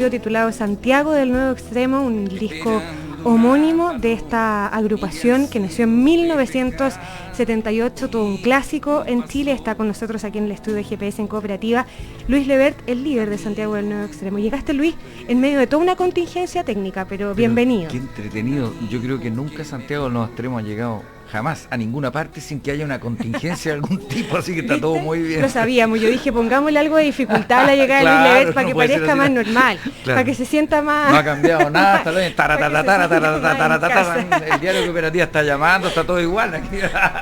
titulado Santiago del Nuevo Extremo, un disco homónimo de esta agrupación que nació en 1978, todo un clásico en Chile. Está con nosotros aquí en el estudio de GPS en Cooperativa Luis Lebert, el líder de Santiago del Nuevo Extremo. Llegaste, Luis, en medio de toda una contingencia técnica, pero bienvenido. Qué entretenido. Yo creo que nunca Santiago del Nuevo Extremo ha llegado jamás a ninguna parte sin que haya una contingencia de algún tipo, así que está ¿Viste? todo muy bien. Lo sabíamos, yo dije pongámosle algo de dificultad a la llegada Claro, de Luis Lebert para no que puede ser parezca así. más normal, Claro. para que se sienta más... No ha cambiado nada, hasta luego. Taratataratataratataratata. El diario Cooperativa está llamando, está todo igual aquí.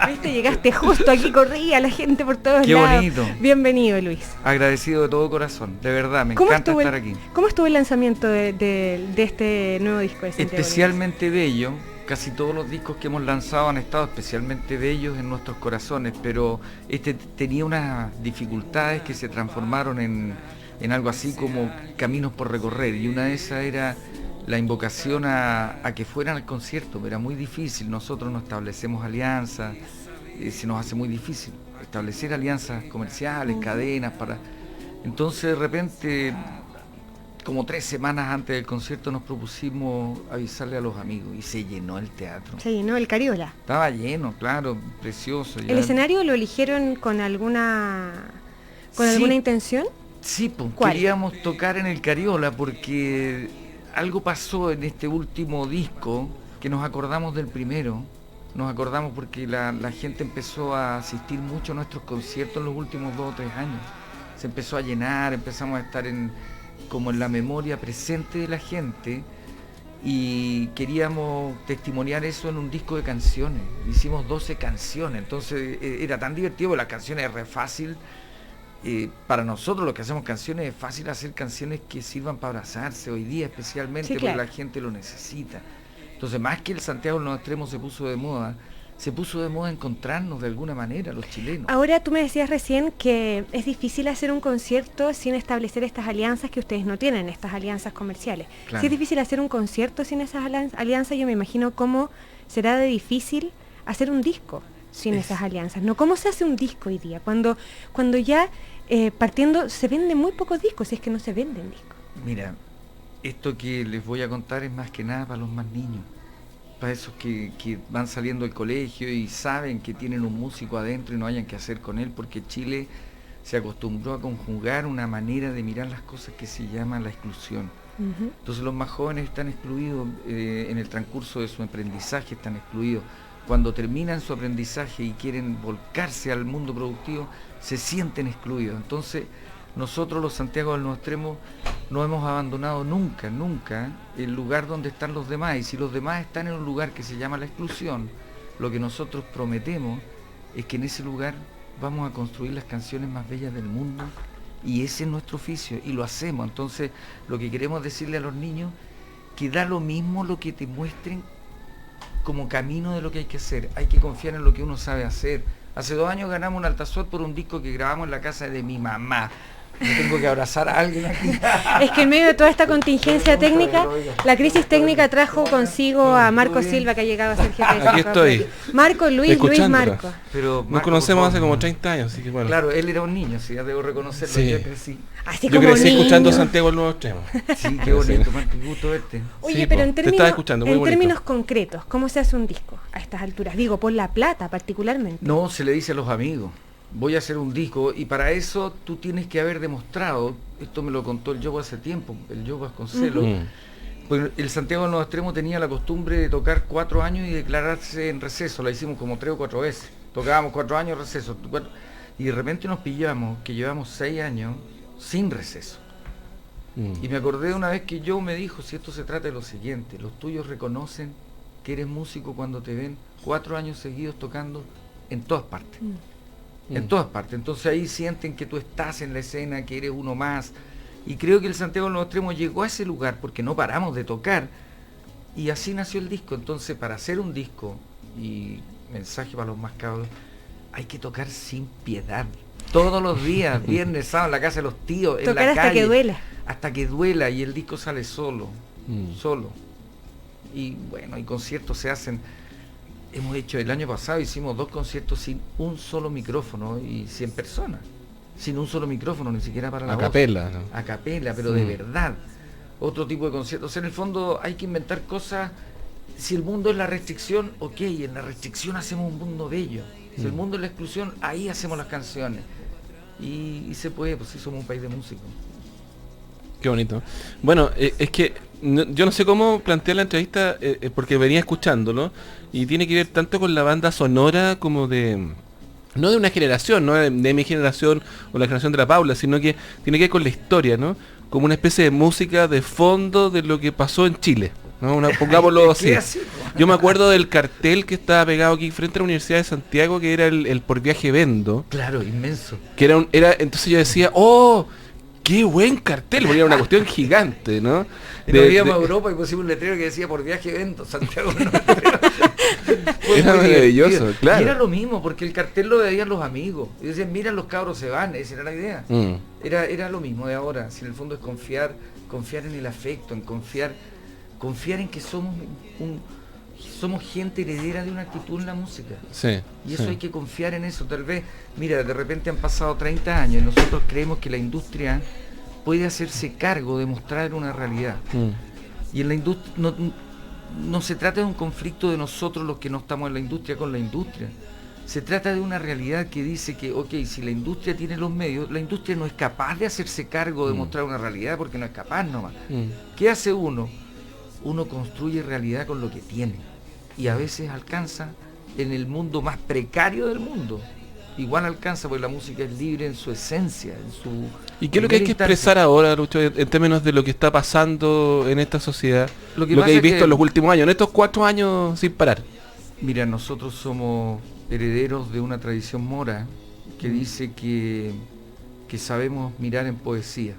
Viste, llegaste justo aquí, corría la gente por todos Qué lados. bonito. Bienvenido, Luis. Agradecido de todo corazón, de verdad, me encanta estar aquí. ¿Cómo estuvo el lanzamiento de este nuevo disco de Santiago? Especialmente bello. Casi todos los discos que hemos lanzado han estado especialmente bellos en nuestros corazones, pero este tenía unas dificultades que se transformaron en algo así como caminos por recorrer, y una de esas era la invocación a que fueran al concierto, pero era muy difícil. Nosotros no establecemos alianzas, se nos hace muy difícil establecer alianzas comerciales, cadenas, Entonces de repente, como 3 semanas antes del concierto, nos propusimos avisarle a los amigos y se llenó el teatro. Se llenó el Cariola. Estaba lleno, claro, precioso. ¿El escenario lo eligieron con alguna intención? Sí, pues ¿Cuál? queríamos tocar en el Cariola porque algo pasó en este último disco que nos acordamos del primero. Nos acordamos porque la gente empezó a asistir mucho a nuestros conciertos en los últimos 2 o 3 años. Se empezó a llenar, empezamos a estar como en la memoria presente de la gente, y queríamos testimoniar eso en un disco de canciones. Hicimos 12 canciones, entonces era tan divertido, las canciones es re fácil. Para nosotros los que hacemos canciones es fácil hacer canciones que sirvan para abrazarse hoy día, especialmente, sí, claro, porque la gente lo necesita. Entonces, más que el Santiago del Nuevo Extremo se puso de moda encontrarnos de alguna manera los chilenos. Ahora tú me decías recién que es difícil hacer un concierto sin establecer estas alianzas que ustedes no tienen, estas alianzas comerciales. Claro. Si es difícil hacer un concierto sin esas alianzas, yo me imagino cómo será de difícil hacer un disco sin esas alianzas. ¿No? ¿Cómo se hace un disco hoy día? Cuando ya partiendo se venden muy pocos discos, si es que no se venden discos. Mira, esto que les voy a contar es más que nada para los más niños, para esos que van saliendo del colegio y saben que tienen un músico adentro y no hayan qué hacer con él, porque Chile se acostumbró a conjugar una manera de mirar las cosas que se llama la exclusión. Uh-huh. Entonces los más jóvenes están excluidos en el transcurso de su aprendizaje, están excluidos. Cuando terminan su aprendizaje y quieren volcarse al mundo productivo, se sienten excluidos. Entonces nosotros los Santiago del Nuevo Extremo no hemos abandonado nunca el lugar donde están los demás, y si los demás están en un lugar que se llama la exclusión, lo que nosotros prometemos es que en ese lugar vamos a construir las canciones más bellas del mundo, y ese es nuestro oficio y lo hacemos. Entonces lo que queremos decirle a los niños, que da lo mismo lo que te muestren como camino de lo que hay que hacer, hay que confiar en lo que uno sabe hacer. Hace 2 años ganamos un Altazor por un disco que grabamos en la casa de mi mamá. Me tengo que abrazar a alguien aquí. Es que en medio de toda esta contingencia técnica, la crisis técnica trajo consigo a Marco Silva, que ha llegado a ser jefe de Aquí estoy. Marco, Luis Marco. Pero nos conocemos hace como 30 años, así que bueno. Claro, él era un niño, sí, ya debo reconocerlo. Sí. Yo crecí. Así yo como crecí niño. escuchando Santiago del Nuevo Extremo. Sí, qué bonito, Marco, qué gusto verte. Oye, sí, pero te estaba escuchando, muy en bonito. términos concretos, ¿cómo se hace un disco a estas alturas? Digo, por La Plata particularmente. No, se le dice a los amigos, voy a hacer un disco, y para eso tú tienes que haber demostrado, esto me lo contó el Yogo hace tiempo, el Yogo Vasconcelos, pues el Santiago del Nuevo Extremo tenía la costumbre de tocar 4 años y declararse en receso. La hicimos como 3 o 4 veces, tocábamos 4 años receso, y de repente nos pillamos que llevamos 6 años sin receso. Y me acordé de una vez que Joe me dijo, si esto se trata de lo siguiente, los tuyos reconocen que eres músico cuando te ven 4 años seguidos tocando en todas partes. En todas partes. Entonces ahí sienten que tú estás en la escena, que eres uno más. Y creo que el Santiago del Nuevo Extremo llegó a ese lugar porque no paramos de tocar, y así nació el disco. Entonces, para hacer un disco, y mensaje para los más cabros, hay que tocar sin piedad. Todos los días, viernes, sábado, en la casa de los tíos, en la calle. Tocar hasta que duela. Hasta que duela, y el disco sale solo. Y bueno, y conciertos se hacen. Hemos hecho, el año pasado hicimos 2 conciertos sin un solo micrófono y 100 personas. Sin un solo micrófono, ni siquiera para la voz. A capela, ¿no? A capela, pero de verdad. otro tipo de conciertos. O sea, en el fondo hay que inventar cosas. Si el mundo es la restricción, ok, en la restricción hacemos un mundo bello. Si el mundo es la exclusión, ahí hacemos las canciones. Y se puede, pues sí, somos un país de músicos. Qué bonito. Bueno, es que yo no sé cómo plantear la entrevista, porque venía escuchándolo, y tiene que ver tanto con la banda sonora como de... No de una generación, no de mi generación o la generación de la Paula, sino que tiene que ver con la historia, ¿no? Como una especie de música de fondo de lo que pasó en Chile, ¿no? Pongámoslo así. Yo me acuerdo del cartel que estaba pegado aquí frente a la Universidad de Santiago, que era el Por Viaje Vendo. Claro, inmenso. Que era entonces yo decía, ¡oh! ¡Qué buen cartel! Porque era una cuestión gigante, ¿no? Nos íbamos a Europa y pusimos un letrero que decía Por Viaje Vendo, Santiago. Era maravilloso, claro. Y era lo mismo, porque el cartel lo veían los amigos. Y decían, mira, los cabros se van, esa era la idea. Era lo mismo de ahora. Si en el fondo es confiar en el afecto, en confiar en que somos gente heredera de una actitud en la música. Sí, y eso hay que confiar en eso. Tal vez, mira, de repente han pasado 30 años y nosotros creemos que la industria puede hacerse cargo de mostrar una realidad. Y en la industria no se trata de un conflicto de nosotros los que no estamos en la industria con la industria. Se trata de una realidad que dice que, ok, si la industria tiene los medios, la industria no es capaz de hacerse cargo de mostrar una realidad porque no es capaz nomás. ¿Qué hace uno? Uno construye realidad con lo que tiene. Y a veces alcanza en el mundo más precario del mundo. Igual alcanza porque la música es libre en su esencia, en su... ¿Y qué es lo que hay que expresar ahora, Lucho, en términos de lo que está pasando en esta sociedad? Lo que habéis visto en los últimos años, en estos 4 años sin parar. Mira, nosotros somos herederos de una tradición mora que dice que sabemos mirar en poesía.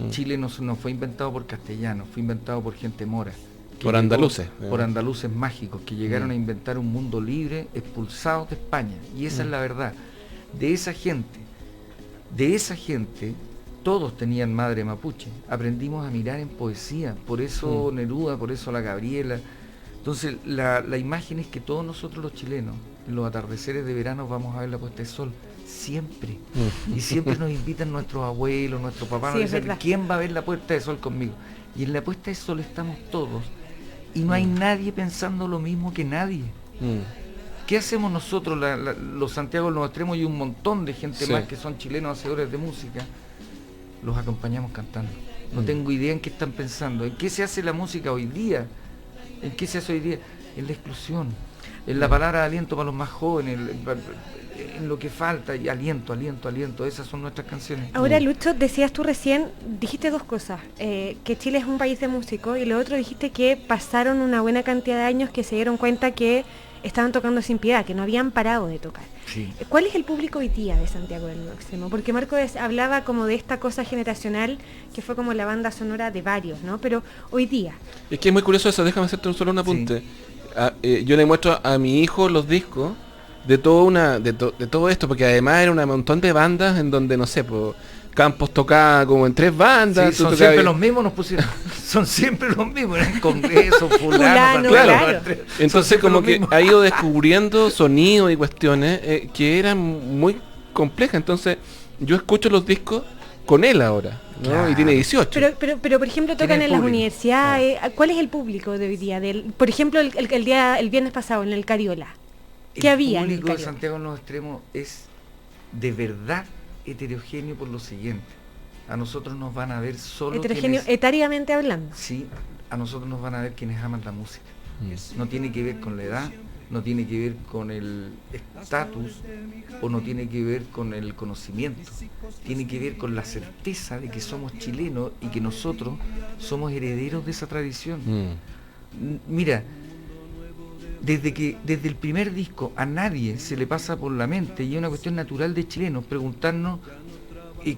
Chile no fue inventado por castellanos, fue inventado por gente mora. Por andaluces. Por andaluces mágicos que llegaron a inventar un mundo libre, expulsados de España. Y esa es la verdad. De esa gente, todos tenían madre mapuche. Aprendimos a mirar en poesía. Por eso Neruda, por eso la Gabriela. Entonces la imagen es que todos nosotros los chilenos, en los atardeceres de verano vamos a ver la puesta de sol. Siempre. Y siempre nos invitan nuestros abuelos, nuestros papás, nos dicen, ¿quién va a ver la puesta de sol conmigo? Y en la puesta de sol estamos todos. Y no hay nadie pensando lo mismo que nadie. ¿Qué hacemos nosotros, los Santiago del Nuevo Extremo y un montón de gente más que son chilenos hacedores de música? Los acompañamos cantando. No tengo idea en qué están pensando. ¿En qué se hace la música hoy día? ¿En qué se hace hoy día? En la exclusión. En la palabra de aliento para los más jóvenes. En lo que falta, y aliento, esas son nuestras canciones. Ahora, Lucho, decías tú recién, dijiste 2 cosas, que Chile es un país de músicos, y lo otro dijiste que pasaron una buena cantidad de años que se dieron cuenta que estaban tocando sin piedad, que no habían parado de tocar. Sí. ¿Cuál es el público hoy día de Santiago del Nuevo Extremo? Porque Marco hablaba como de esta cosa generacional, que fue como la banda sonora de varios, ¿no? Pero hoy día... Es que es muy curioso eso, déjame hacerte solo un apunte. Yo le muestro a mi hijo los discos de todo esto, porque además era un montón de bandas en donde, no sé, pues, Campos tocaba como en 3 bandas. Sí, son siempre los mismos, nos pusieron. Son siempre los mismos, en el Congreso, fulano, claro. Entonces como que ha ido descubriendo sonidos y cuestiones que eran muy complejas. Entonces yo escucho los discos con él ahora, ¿no? Claro. Y tiene 18. Pero por ejemplo, tocan en las universidades. ¿Cuál es el público de hoy día? Por ejemplo, el viernes pasado en el Cariola. ¿Qué había? El público de Santiago del Nuevo Extremo es de verdad heterogéneo por lo siguiente. A nosotros nos van a ver solo heterogéneo, etariamente hablando. Sí, a nosotros nos van a ver quienes aman la música. No tiene que ver con la edad, no tiene que ver con el estatus o no tiene que ver con el conocimiento. Tiene que ver con la certeza de que somos chilenos y que nosotros somos herederos de esa tradición. Mira, desde el primer disco a nadie se le pasa por la mente, y es una cuestión natural de chilenos, preguntarnos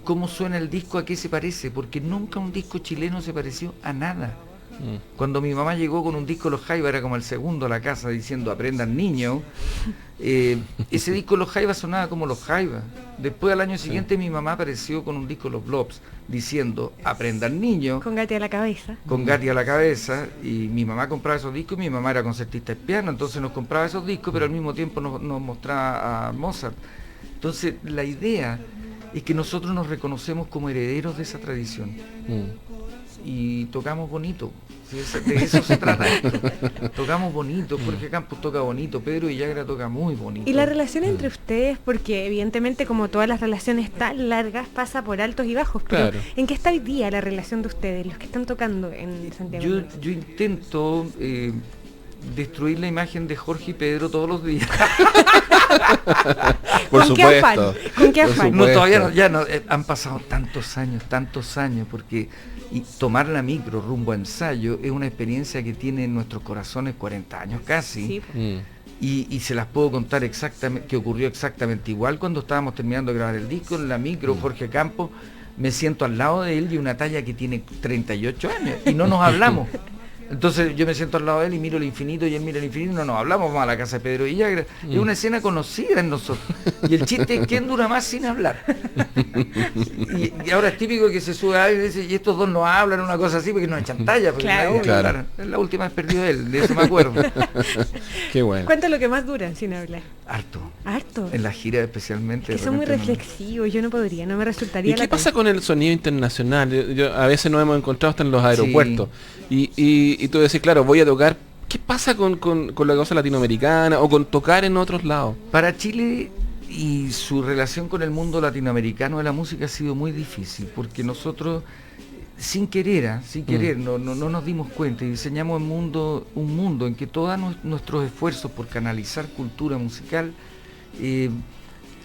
cómo suena el disco, a qué se parece, porque nunca un disco chileno se pareció a nada. Cuando mi mamá llegó con un disco de Los Jaivas, era como el segundo a la casa diciendo aprendan niños, ese disco de Los Jaivas sonaba como Los Jaivas. Después al año siguiente mi mamá apareció con un disco de Los Blobs diciendo aprendan niños, con Gatti a la cabeza. Con Gatti a la cabeza, y mi mamá compraba esos discos, y mi mamá era concertista de piano, entonces nos compraba esos discos, pero al mismo tiempo nos mostraba a Mozart. Entonces la idea es que nosotros nos reconocemos como herederos de esa tradición. y tocamos bonito. Sí, de eso se trata esto. Tocamos bonito, Jorge Campos toca bonito, Pedro Villagra toca muy bonito. Y la relación entre ustedes, porque evidentemente como todas las relaciones tan largas, pasa por altos y bajos, pero Claro. ¿en qué está hoy día la relación de ustedes, los que están tocando en Santiago? Yo intento destruir la imagen de Jorge y Pedro todos los días. Por ¿Con qué afán? ¿Con qué Por afán? No, todavía supuesto. no, ya no, han pasado tantos años, porque tomar la micro rumbo a ensayo es una experiencia que tiene en nuestros corazones 40 años casi. Sí. Mm. Y se las puedo contar exactamente, que ocurrió exactamente igual cuando estábamos terminando de grabar el disco en la micro, Jorge Campos, me siento al lado de él y una talla que tiene 38 años y no nos hablamos. Entonces yo me siento al lado de él y miro el infinito y él mira el infinito y no nos hablamos, vamos a la casa de Pedro Villagra. Es una escena conocida en nosotros. Y el chiste es quién dura más sin hablar. Y ahora es típico que se sube a alguien y dice, y estos dos no hablan, una cosa así, porque no echan talla. Porque Claro. Claro. Es la última vez perdió él, de eso me acuerdo. Qué bueno. ¿Cuánto es lo que más duran sin hablar? Harto. Harto. En la gira especialmente. Que de son muy repente no. reflexivos, yo no podría, no me resultaría ¿Y qué la pasa con el sonido internacional? A veces nos hemos encontrado hasta en los aeropuertos. Y tú decís, claro, voy a tocar. ¿Qué pasa con la cosa latinoamericana o con tocar en otros lados? Para Chile y su relación con el mundo latinoamericano de la música ha sido muy difícil, porque nosotros, sin querer, no nos dimos cuenta y diseñamos un mundo en que todos nuestros esfuerzos por canalizar cultura musical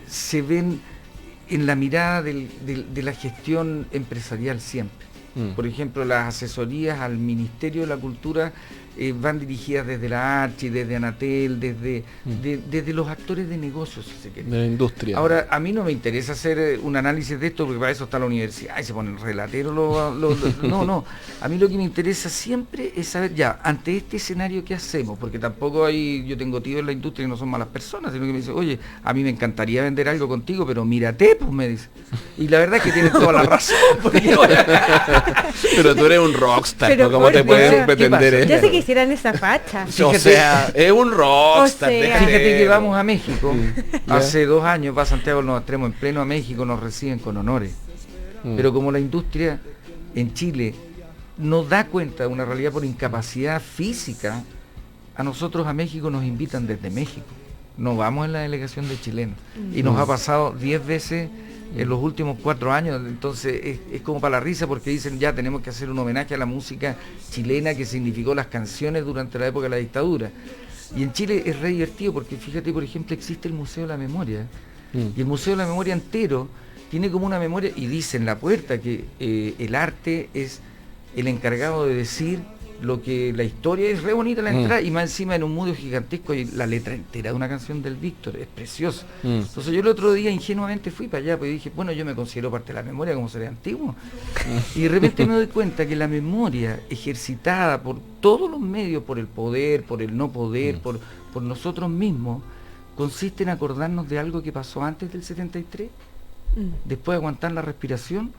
se ven en la mirada de la gestión empresarial siempre. Por ejemplo, las asesorías al Ministerio de la Cultura van dirigidas desde la Archi, desde Anatel, desde los actores de negocios, si se quiere. De la industria. Ahora, a mí no me interesa hacer un análisis de esto, porque para eso está la universidad y se ponen relateros. No. A mí lo que me interesa siempre es saber, ya, ante este escenario, ¿qué hacemos? Porque tampoco yo tengo tíos en la industria que no son malas personas, sino que me dicen, oye, a mí me encantaría vender algo contigo, pero mírate, pues me dice. Y la verdad es que tienen toda la razón. Porque Pero tú eres un rockstar, Pero ¿no? ¿Cómo te por puedes Dios. pretender ¿Qué eso? Ya sé que hicieran esa facha. O sea, es un rockstar. O sea. déjate. Fíjate que vamos a México, Ya. hace 2 años, va a Santiago del Nuevo Extremo, en pleno a México, nos reciben con honores. Pero como la industria en Chile no da cuenta de una realidad por incapacidad física, a nosotros a México nos invitan desde México. No vamos en la delegación de chilenos. Y nos ha pasado 10 veces en los últimos 4 años. Entonces es como para la risa, porque dicen, ya tenemos que hacer un homenaje a la música chilena que significó las canciones durante la época de la dictadura. Y en Chile es re divertido, porque fíjate, por ejemplo, existe el Museo de la Memoria. Y el Museo de la Memoria entero tiene como una memoria, y dice en la puerta que el arte es el encargado de decir lo que la historia, es re bonita la entrada, y más encima en un muro gigantesco y la letra entera de una canción del Víctor, es preciosa. Entonces yo el otro día ingenuamente fui para allá, pues dije, bueno, yo me considero parte de la memoria como seré antiguo. Y de repente me doy cuenta que la memoria ejercitada por todos los medios, por el poder, por el no poder, por nosotros mismos, consiste en acordarnos de algo que pasó antes del 73, después de aguantar la respiración,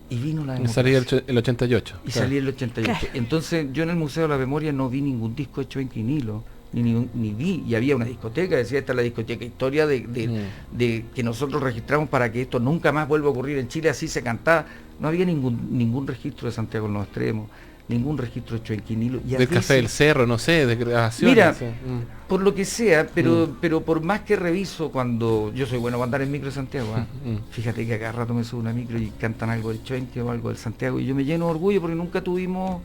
y vino la democracia. Salí el 88. Y claro. salí el 88. Claro. Entonces yo en el Museo de la Memoria no vi ningún disco hecho en vinilo, ni vi, y había una discoteca, decía, esta es la discoteca historia de que nosotros registramos para que esto nunca más vuelva a ocurrir en Chile, así se cantaba. No había ningún registro de Santiago del Nuevo Extremo, ningún registro hecho en vinilo. Y a Del veces, Café del Cerro, no sé, de grabaciones. Mira, sí. por lo que sea, pero por más que reviso, cuando yo soy bueno para andar en micro de Santiago, fíjate que a cada rato me subo una micro y cantan algo del Chuenque o algo del Santiago, y yo me lleno de orgullo porque nunca tuvimos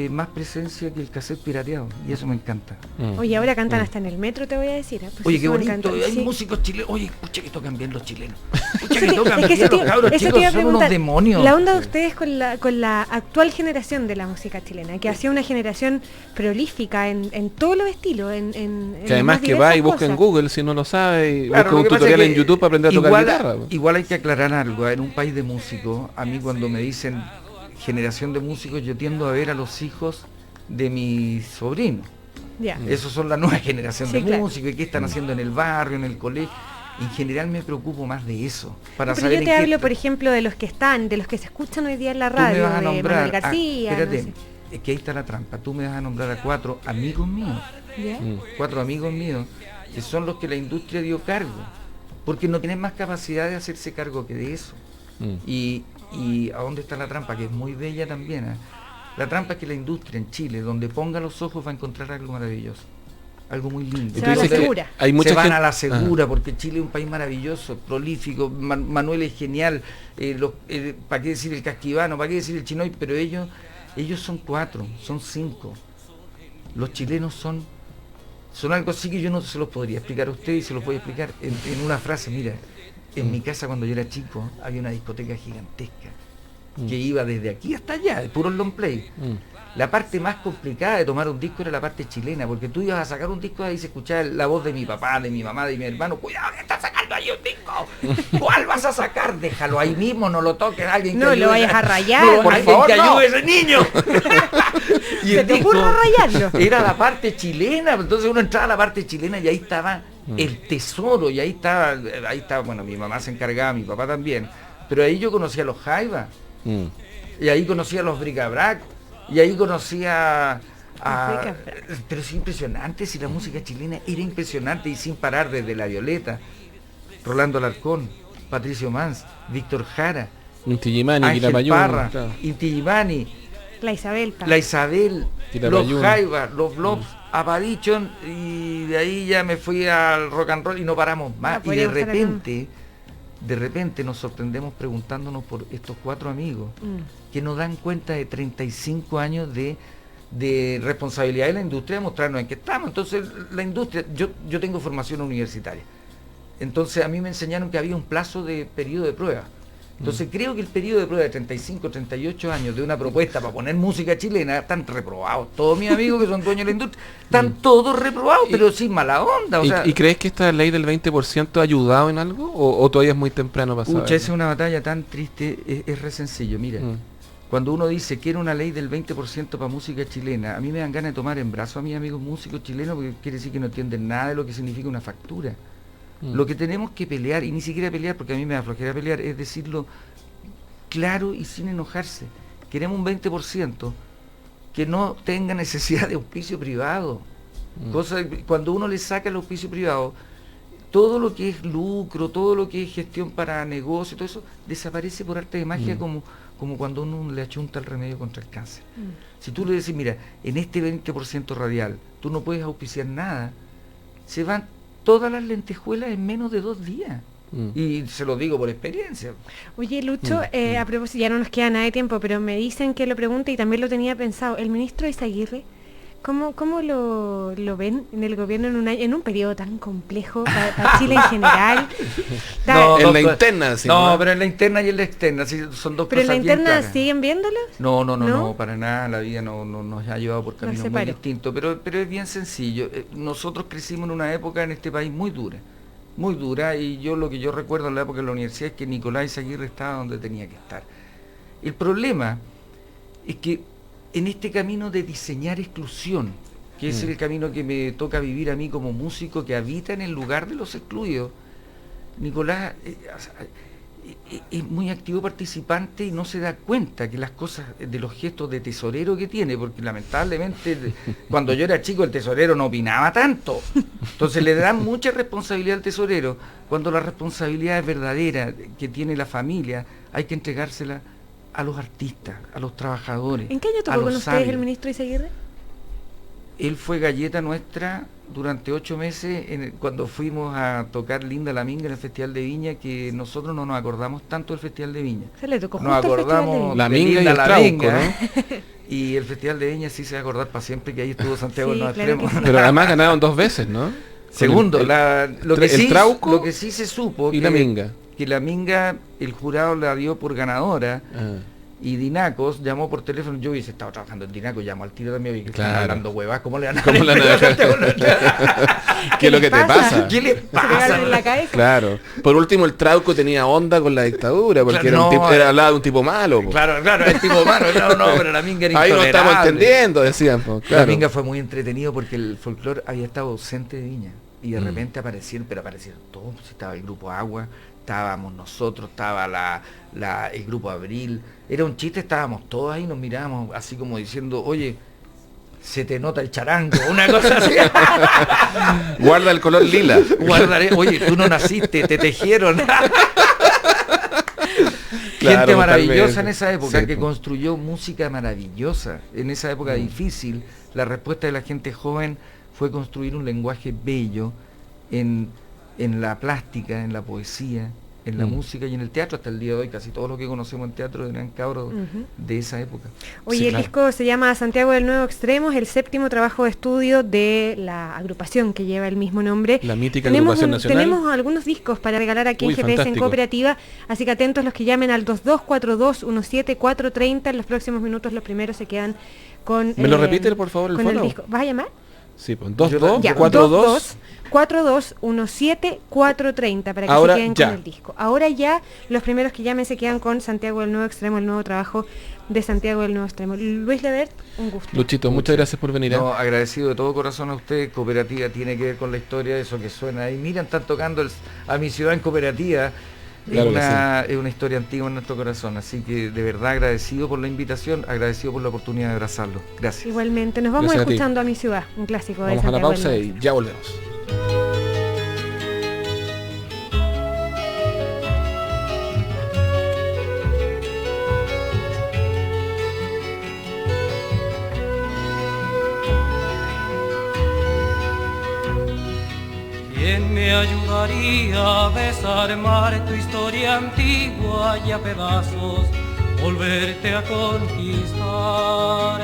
más presencia que el cassette pirateado, y eso me encanta. Oye, ahora cantan hasta en el metro, te voy a decir. Pues Oye, qué eso me bonito, encanta. hay Sí. músicos chilenos, oye, escucha que tocan bien los chilenos. Escucha Eso que te- tocan es que bien eso los te- cabros eso te chicos, iba a son unos preguntar. demonios. La onda de ustedes con la actual generación de la música chilena, que ha sido una generación prolífica en todos los estilos. En Que además las más que va y diversas busca en cosas. Google si no lo sabe, y Claro, busca lo un que pasa tutorial es que en YouTube para aprender a tocar igual, guitarra. igual hay que aclarar algo, en un país de músicos, a mí cuando me dicen generación de músicos, yo tiendo a ver a los hijos de mis sobrinos. Ya. Esos son la nueva generación Sí, de claro. músicos, y qué están haciendo en el barrio, en el colegio. En general me preocupo más de eso, para Pero saber yo en te qué hablo, está- por ejemplo, de los que están, de los que se escuchan hoy día en la Tú me radio, vas a de nombrar, Manuel García. espérate, no sé. es que ahí está la trampa. Tú me vas a nombrar a 4 amigos míos, ¿Ya? 4 amigos míos, que son los que la industria dio cargo, porque no tienen más capacidad de hacerse cargo que de eso. Y Y ¿a dónde está la trampa? Que es muy bella también. La trampa es que la industria en Chile, donde ponga los ojos, va a encontrar algo maravilloso. Algo muy lindo. Se va a la segura. Hay mucha se van gente... a la segura, porque Chile es un país maravilloso, prolífico. Manuel es genial. ¿Para qué decir el casquivano? ¿Para qué decir el chinoy? Pero ellos son 4, son 5. Los chilenos son algo así que yo no se los podría explicar a ustedes, y se los voy a explicar en una frase. Mira, en mi casa cuando yo era chico había una discoteca gigantesca que iba desde aquí hasta allá, de puros long play. La parte más complicada de tomar un disco era la parte chilena, porque tú ibas a sacar un disco y se escuchaba la voz de mi papá, de mi mamá, de mi hermano. Cuidado que estás sacando ahí un disco. ¿Cuál vas a sacar? Déjalo ahí mismo, no lo toques. Alguien no lo vayas a rayar. No, por favor, que ayude a ese niño. Y se te ocurre rayarlo. Era la parte chilena, entonces uno entraba a la parte chilena y ahí estaba el tesoro, y ahí estaba, bueno, mi mamá se encargaba, mi papá también, pero ahí yo conocía a los Jaivas, y ahí conocía a los Bricabrac, y ahí conocía pero es impresionante, si la música chilena era impresionante, y sin parar, desde La Violeta, Rolando Alarcón, Patricio Mans, Víctor Jara, Inti Illimani, Ángel Parra, Inti Illimani, la Isabel, los Jaivas, los Blobs, Aparichon, y de ahí ya me fui al rock and roll y no paramos más. Y de repente nos sorprendemos preguntándonos por estos 4 amigos que nos dan cuenta de 35 años de responsabilidad de la industria, de mostrarnos en qué estamos. Entonces la industria, yo tengo formación universitaria, entonces a mí me enseñaron que había un plazo de periodo de prueba. Entonces creo que el periodo de prueba de 35, 38 años de una propuesta para poner música chilena están reprobados. Todos mis amigos que son dueños de la industria están todos reprobados, pero sin mala onda. ¿Y crees que esta ley del 20% ha ayudado en algo? ¿O todavía es muy temprano para saber? Esa es una batalla tan triste, es re sencillo. Mira, cuando uno dice quiero una ley del 20% para música chilena, a mí me dan ganas de tomar en brazos a mis amigos músicos chilenos, porque quiere decir que no entienden nada de lo que significa una factura. Lo que tenemos que pelear, y ni siquiera pelear porque a mí me da flojera pelear, es decirlo claro y sin enojarse. Queremos un 20% que no tenga necesidad de auspicio privado. Cuando uno le saca el auspicio privado, todo lo que es lucro, todo lo que es gestión para negocio, todo eso desaparece por arte de magia, como cuando uno le achunta el remedio contra el cáncer. Si tú le decís, mira, en este 20% radial tú no puedes auspiciar nada, se van todas las lentejuelas en menos de 2 días. Y se lo digo por experiencia. Oye, Lucho, a propósito, ya no nos queda nada de tiempo, pero me dicen que lo pregunte, y también lo tenía pensado, el ministro Izaguirre, ¿cómo lo ven en el gobierno en un periodo tan complejo para Chile en general? En la interna, sí. No, pero en la interna y en la externa, sí, son dos cosas. ¿Pero en la interna claras. siguen viéndolo? No, para nada, la vida no nos ha llevado por caminos muy distintos, pero es bien sencillo. Nosotros crecimos en una época en este país muy dura, y lo que yo recuerdo en la época de la universidad es que Nicolás Izaguirre estaba donde tenía que estar. El problema es que en este camino de diseñar exclusión, que es el camino que me toca vivir a mí como músico que habita en el lugar de los excluidos, Nicolás es muy activo participante y no se da cuenta que las cosas, de los gestos de tesorero que tiene, porque lamentablemente cuando yo era chico el tesorero no opinaba tanto, entonces le dan mucha responsabilidad al tesorero, cuando la responsabilidad es verdadera, que tiene la familia, hay que entregársela a los artistas, a los trabajadores. ¿En qué año tocó con ustedes el ministro Izaguirre? Él fue galleta nuestra durante 8 meses cuando fuimos a tocar Linda la Minga en el Festival de Viña, que nosotros no nos acordamos tanto del Festival de Viña. Se le tocó nos acordamos la Minga y el Trauco, ¿no? Y el Festival de Viña sí se va a acordar para siempre, que ahí estuvo Santiago sí, Los Extremos. Sí. Pero además ganaron 2 veces, ¿no? Segundo, lo que sí se supo y la Minga. Que la Minga, el jurado la dio por ganadora. Y Dinacos llamó por teléfono, yo hubiese estado trabajando en Dinacos, llamó al tiro también, que están hablando huevas, ¿cómo le van a dejar? ¿Qué es lo que te pasa? ¿Qué le pasa? En la cabeza. Claro. Por último, el Trauco tenía onda con la dictadura, porque era hablaba de un tipo malo. Po. Claro, el tipo malo, pero la Minga era ahí no estamos entendiendo, decían. Po, claro. La Minga fue muy entretenido porque el folclore había estado ausente de Viña, y de repente aparecieron todos, estaba el grupo Agua, estábamos nosotros, estaba el grupo Abril, era un chiste, estábamos todos ahí, nos mirábamos así como diciendo, oye, se te nota el charango, una cosa así. Guarda el color lila. Oye, tú no naciste, te tejieron. Claro, gente maravillosa totalmente. en esa época, Sí, que po. construyó música maravillosa. En esa época difícil, la respuesta de la gente joven fue construir un lenguaje bello en, en la plástica, en la poesía, en la música y en el teatro. Hasta el día de hoy casi todos los que conocemos en teatro eran cabros de esa época. Oye, Sí, el claro. disco se llama Santiago del Nuevo Extremo, es el 7º trabajo de estudio de la agrupación que lleva el mismo nombre. La mítica agrupación nacional. Tenemos algunos discos para regalar aquí Uy, en GPS en fantástico. Cooperativa, así que atentos los que llamen al 2242-17430. En los próximos minutos los primeros se quedan con... ¿Me lo repite, por favor, el con fono? disco. ¿Vas a llamar? Sí, pues Yo 22, Ya, 42. 2242-17430 para que Ahora se queden ya. con el disco. Ahora ya los primeros que llamen se quedan con Santiago del Nuevo Extremo, el nuevo trabajo de Santiago del Nuevo Extremo. Luis Levert, un gusto. Luchito, muchas gracias por venir. No, agradecido de todo corazón a usted. Cooperativa tiene que ver con la historia, eso que suena ahí. Miren, están tocando a mi ciudad en Cooperativa. Claro que Es una historia antigua en nuestro corazón, así que de verdad agradecido por la invitación, agradecido por la oportunidad de abrazarlo. Gracias. Igualmente, nos vamos Gracias a ti. escuchando a mi ciudad, un clásico de Vamos a la Santiago del pausa Nuevo y Extremo. ya volvemos. ¿Quién me ayudaría a desarmar tu historia antigua y a pedazos volverte a conquistar?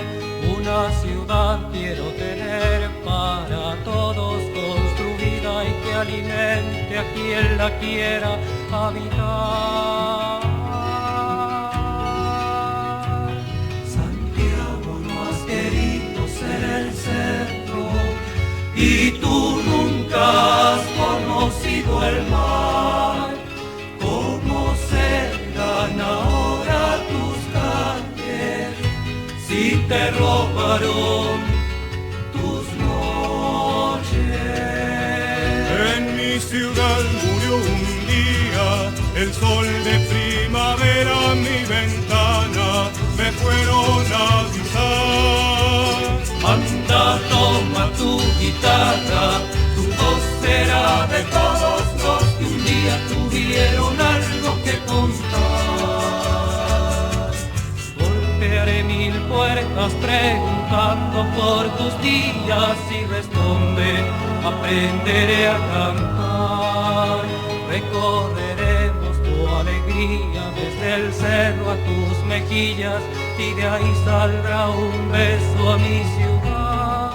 Una ciudad quiero tener para todos construida y que alimente a quien la quiera habitar. Santiago, no has querido ser el centro y tú nunca has conocido el mar. ¿Cómo serán ahora tus calles si te robaron tus noches? En mi ciudad murió un día el sol de primavera a mi ventana me fueron a avisar. Anda, toma tu guitarra, tu voz será de todos los que un día tuvieron algo que contar. Golpearé 1000 puertas preguntando por tus días y responde, aprenderé a cantar. Recorreremos tu alegría desde el cerro a tus mejillas y de ahí saldrá un beso a mi ciudad.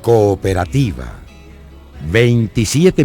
Cooperativa. 27